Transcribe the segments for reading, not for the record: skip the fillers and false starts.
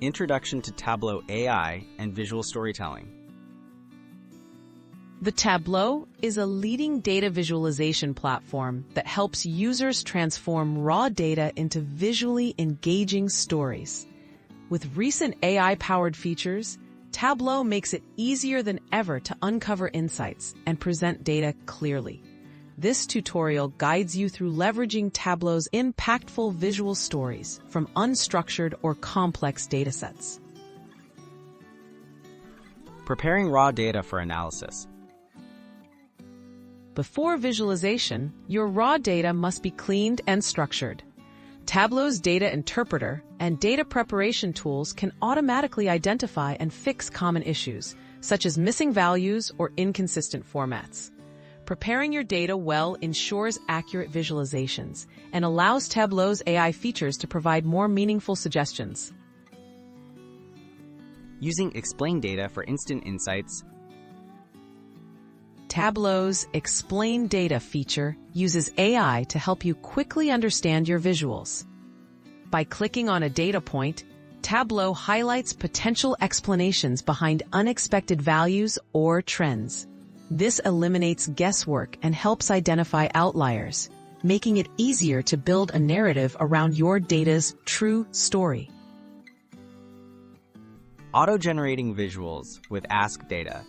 Introduction to Tableau AI and Visual Storytelling. The Tableau is a leading data visualization platform that helps users transform raw data into visually engaging stories. With recent AI-powered features, Tableau makes it easier than ever to uncover insights and present data clearly. This tutorial guides you through leveraging Tableau's impactful visual stories from unstructured or complex datasets. Preparing raw data for analysis. Before visualization, your raw data must be cleaned and structured. Tableau's data interpreter and data preparation tools can automatically identify and fix common issues, such as missing values or inconsistent formats. Preparing your data well ensures accurate visualizations and allows Tableau's AI features to provide more meaningful suggestions. Using Explain Data for instant insights. Tableau's Explain Data feature uses AI to help you quickly understand your visuals. By clicking on a data point, Tableau highlights potential explanations behind unexpected values or trends. This eliminates guesswork and helps identify outliers, making it easier to build a narrative around your data's true story. Auto-generating visuals with Ask Data.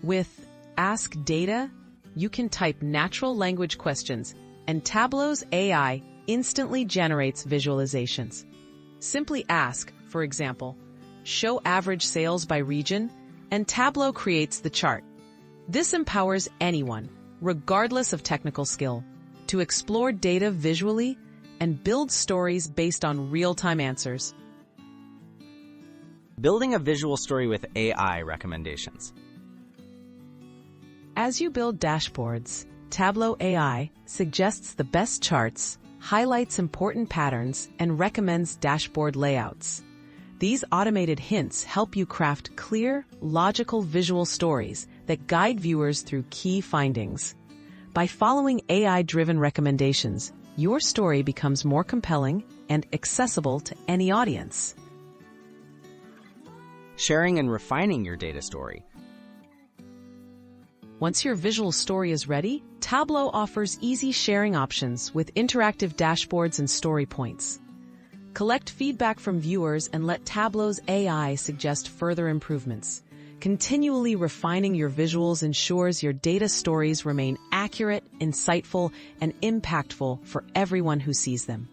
With Ask Data, you can type natural language questions, and Tableau's AI instantly generates visualizations. Simply ask, for example, show average sales by region, and Tableau creates the chart. This empowers anyone, regardless of technical skill, to explore data visually and build stories based on real-time answers. Building a visual story with AI recommendations. As you build dashboards, Tableau AI suggests the best charts, highlights important patterns, and recommends dashboard layouts. These automated hints help you craft clear, logical visual stories that guide viewers through key findings. By following AI-driven recommendations, your story becomes more compelling and accessible to any audience. Sharing and refining your data story. Once your visual story is ready, Tableau offers easy sharing options with interactive dashboards and story points. Collect feedback from viewers and let Tableau's AI suggest further improvements. Continually refining your visuals ensures your data stories remain accurate, insightful, and impactful for everyone who sees them.